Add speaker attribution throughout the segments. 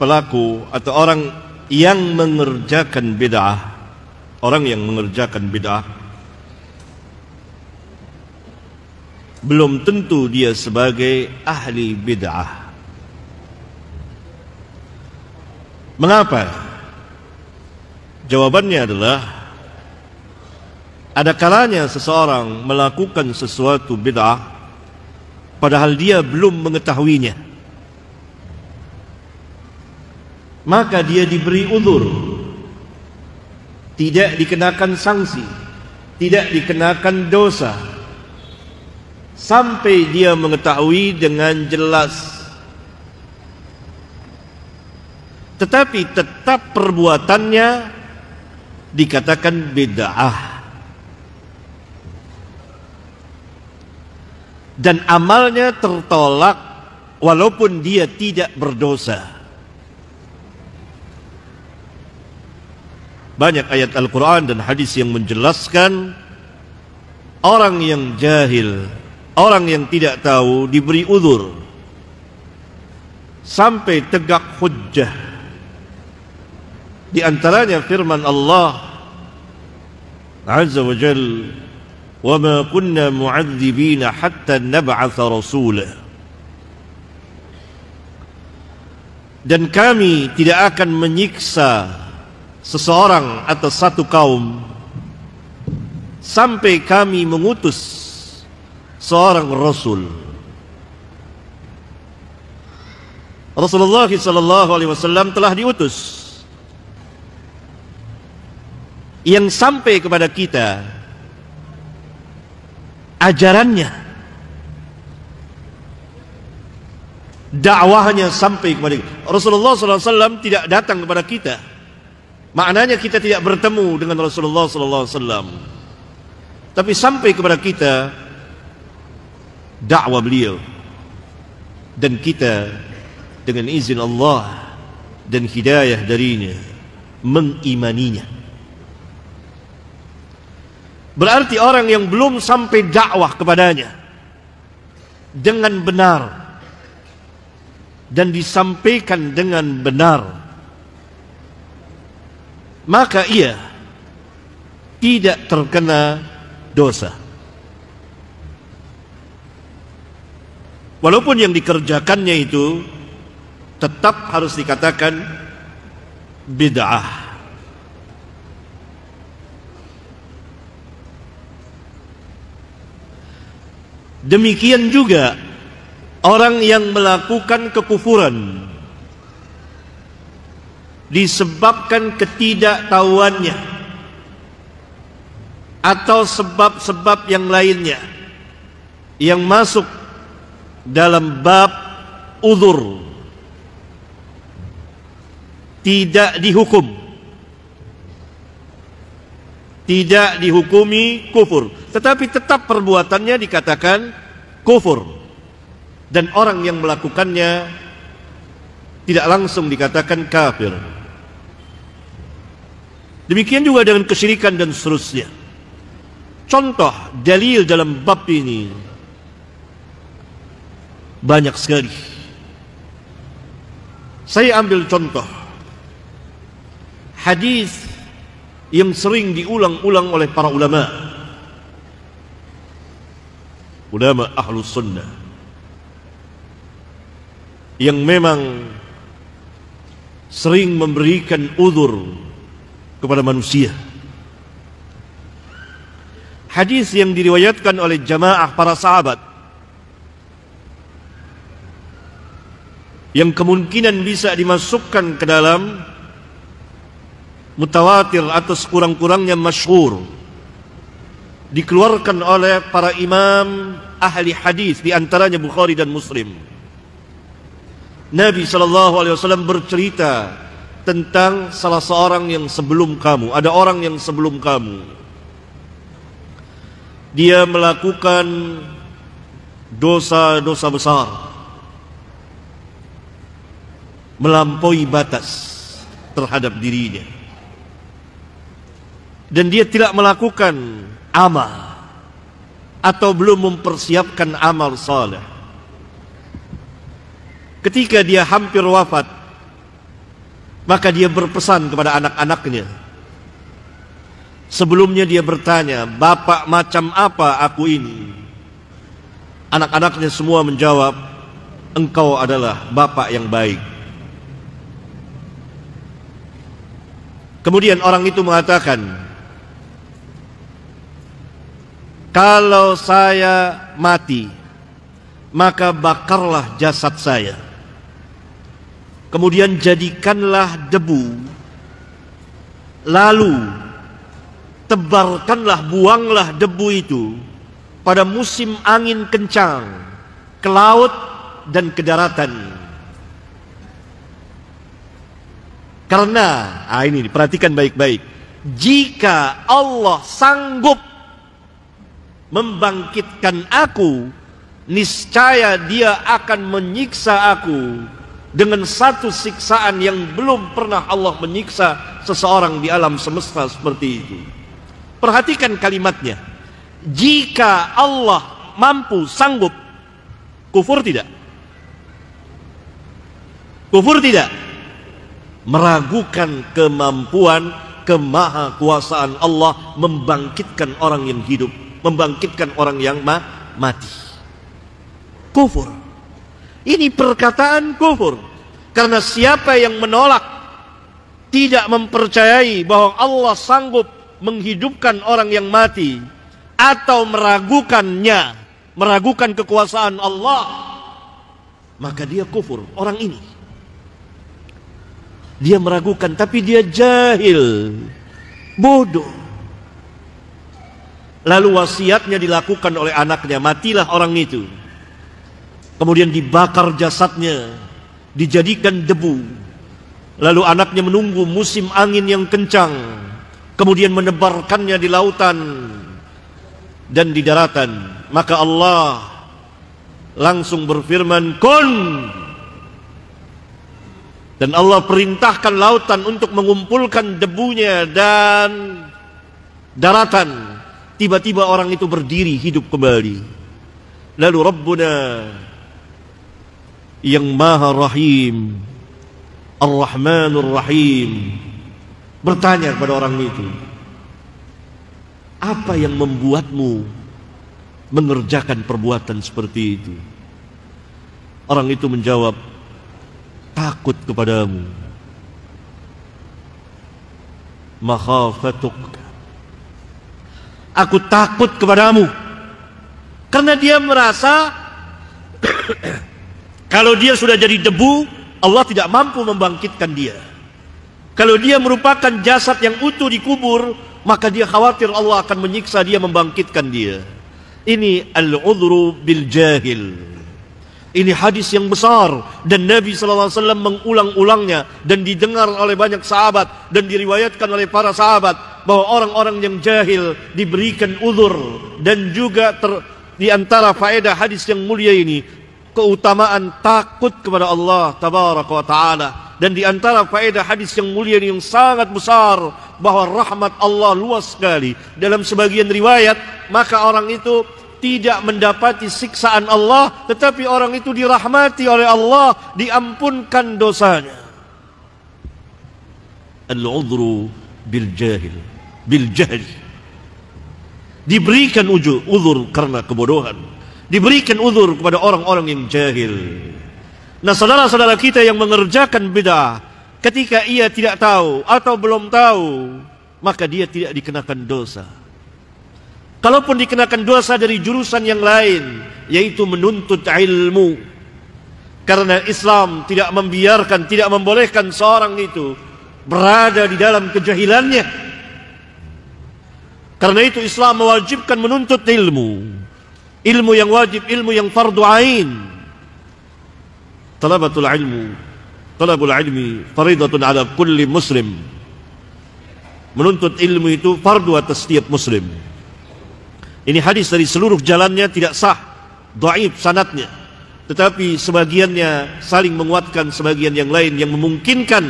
Speaker 1: pelaku atau orang yang mengerjakan bid'ah, belum tentu dia sebagai ahli bid'ah. Mengapa? Jawabannya adalah ada kalanya seseorang melakukan sesuatu bid'ah padahal dia belum mengetahuinya, maka dia diberi uzur, tidak dikenakan sanksi, tidak dikenakan dosa, sampai dia mengetahui dengan jelas. Tetapi tetap perbuatannya dikatakan bid'ah, dan amalnya tertolak walaupun dia tidak berdosa. Banyak ayat Al-Quran dan hadis yang menjelaskan orang yang jahil, orang yang tidak tahu diberi uzur sampai tegak hujjah. Di antaranya firman Allah Azza wa Jalla, "Wa ma kunna mu'adzibina hatta nab'atha rasula." Dan kami tidak akan menyiksa seseorang atau satu kaum sampai kami mengutus seorang rasul. Rasulullah sallallahu alaihi wasallam telah diutus, yang sampai kepada kita ajarannya, dakwahnya sampai kepada kita. Rasulullah SAW tidak datang kepada kita, maknanya kita tidak bertemu dengan Rasulullah SAW, tapi sampai kepada kita dakwah beliau, dan kita dengan izin Allah dan hidayah darinya mengimaninya. Berarti orang yang belum sampai dakwah kepadanya dengan benar dan disampaikan dengan benar, maka ia tidak terkena dosa. Walaupun yang dikerjakannya itu tetap harus dikatakan bid'ah. Demikian juga orang yang melakukan kekufuran disebabkan ketidaktahuannya atau sebab-sebab yang lainnya yang masuk dalam bab uzur, tidak dihukum, tidak dihukumi kufur, tetapi tetap perbuatannya dikatakan kufur, dan orang yang melakukannya tidak langsung dikatakan kafir. Demikian juga dengan kesyirikan dan seterusnya. Contoh dalil dalam bab ini banyak sekali. Saya ambil contoh hadis yang sering diulang-ulang oleh para ulama ahlus sunnah, yang memang sering memberikan uzur kepada manusia. Hadis yang diriwayatkan oleh jamaah para sahabat, yang kemungkinan bisa dimasukkan ke dalam mutawatir atau sekurang-kurangnya masyhur, dikeluarkan oleh para imam ahli hadis, di antaranya Bukhari dan Muslim. Nabi SAW bercerita tentang salah seorang yang sebelum kamu. Ada orang yang sebelum kamu, dia melakukan dosa-dosa besar, melampaui batas terhadap dirinya, dan dia tidak melakukan amal atau belum mempersiapkan amal saleh. Ketika dia hampir wafat, Maka dia berpesan kepada anak-anaknya. Sebelumnya dia bertanya, "Bapak macam apa aku ini?" Anak-anaknya semua menjawab, "Engkau adalah bapak yang baik." Kemudian orang itu mengatakan, "Kalau saya mati, maka bakarlah jasad saya. Kemudian jadikanlah debu. Lalu tebarkanlah, buanglah debu itu pada musim angin kencang ke laut dan ke daratan. Karena, ini perhatikan baik-baik, jika Allah sanggup membangkitkan aku, niscaya Dia akan menyiksa aku dengan satu siksaan yang belum pernah Allah menyiksa seseorang di alam semesta seperti itu." Perhatikan kalimatnya. Jika Allah mampu, sanggup. Kufur tidak? Kufur tidak? Meragukan kemampuan, kemahakuasaan Allah membangkitkan orang yang hidup, membangkitkan orang yang mati. Kufur. Ini perkataan kufur. Karena siapa yang menolak, tidak mempercayai bahwa Allah sanggup menghidupkan orang yang mati, atau meragukannya, meragukan kekuasaan Allah, maka dia kufur. Orang ini dia meragukan, tapi dia jahil, bodoh. Lalu wasiatnya dilakukan oleh anaknya, matilah orang itu. Kemudian dibakar jasadnya, dijadikan debu. Lalu anaknya menunggu musim angin yang kencang, kemudian menebarkannya di lautan dan di daratan. Maka Allah langsung berfirman, "Kun." Dan Allah perintahkan lautan untuk mengumpulkan debunya dan daratan. Tiba-tiba orang itu berdiri, hidup kembali. Lalu Rabbuna yang Maha Rahim, Ar-Rahmanur Rahim, bertanya kepada orang itu, "Apa yang membuatmu mengerjakan perbuatan seperti itu?" Orang itu menjawab, "Takut kepadamu." Makhafatuk. Aku takut kepadamu. Karena dia merasa kalau dia sudah jadi debu, Allah tidak mampu membangkitkan dia. Kalau dia merupakan jasad yang utuh dikubur, maka dia khawatir Allah akan menyiksa dia, membangkitkan dia. Ini al-udhru bil jahil. Ini hadis yang besar, dan Nabi SAW mengulang-ulangnya, dan didengar oleh banyak sahabat, dan diriwayatkan oleh para sahabat, bahwa orang-orang yang jahil diberikan uzur. Dan juga di antara faedah hadis yang mulia ini, keutamaan takut kepada Allah Tabaraka wa Ta'ala. Dan di antara faedah hadis yang mulia ini yang sangat besar, bahwa rahmat Allah luas sekali. Dalam sebagian riwayat, maka orang itu tidak mendapati siksaan Allah, tetapi orang itu dirahmati oleh Allah, diampunkan dosanya. Al-udhru bil jahil, bil jahl. Diberikan uzur karena kebodohan. Diberikan uzur kepada orang-orang yang jahil. Nah, saudara-saudara kita yang mengerjakan bid'ah, ketika ia tidak tahu atau belum tahu, maka dia tidak dikenakan dosa. Kalaupun dikenakan dosa dari jurusan yang lain, yaitu menuntut ilmu. Karena Islam tidak membiarkan, tidak membolehkan seorang itu berada di dalam kejahilannya. Karena itu Islam mewajibkan menuntut ilmu. Ilmu yang wajib, ilmu yang fardu ain. Talabul ilmi faridatun ala kulli muslim. Menuntut ilmu itu fardu atas setiap muslim. Ini hadis dari seluruh jalannya tidak sah, dhaif sanadnya. Tetapi sebagiannya saling menguatkan sebagian yang lain, yang memungkinkan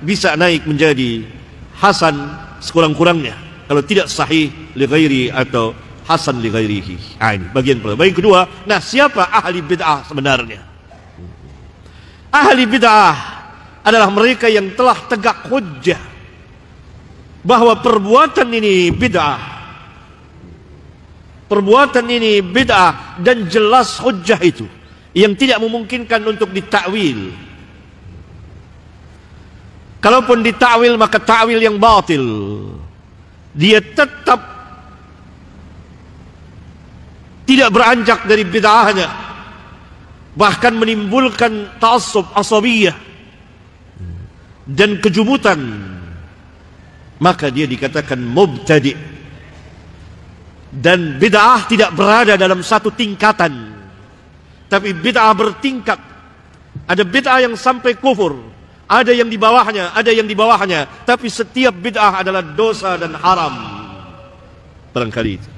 Speaker 1: bisa naik menjadi hasan sekurang-kurangnya. Kalau tidak sahih li ghairi atau hasan li ghairihi. Ini bagian pertama. Bagian kedua, nah siapa ahli bid'ah sebenarnya? Ahli bid'ah adalah mereka yang telah tegak hujjah bahwa perbuatan ini bid'ah. Perbuatan ini bid'ah dan jelas hujjah itu yang tidak memungkinkan untuk ditakwil. Kalaupun ditakwil maka takwil yang batil. Dia tetap tidak beranjak dari bid'ahnya, bahkan menimbulkan ta'assub, asabiyah dan kejumutan, maka dia dikatakan mubtadi'. Dan bid'ah tidak berada dalam satu tingkatan, tapi bid'ah bertingkat. Ada bid'ah yang sampai kufur, ada yang di bawahnya, ada yang di bawahnya, tapi setiap bid'ah adalah dosa dan haram. Barangkali itu.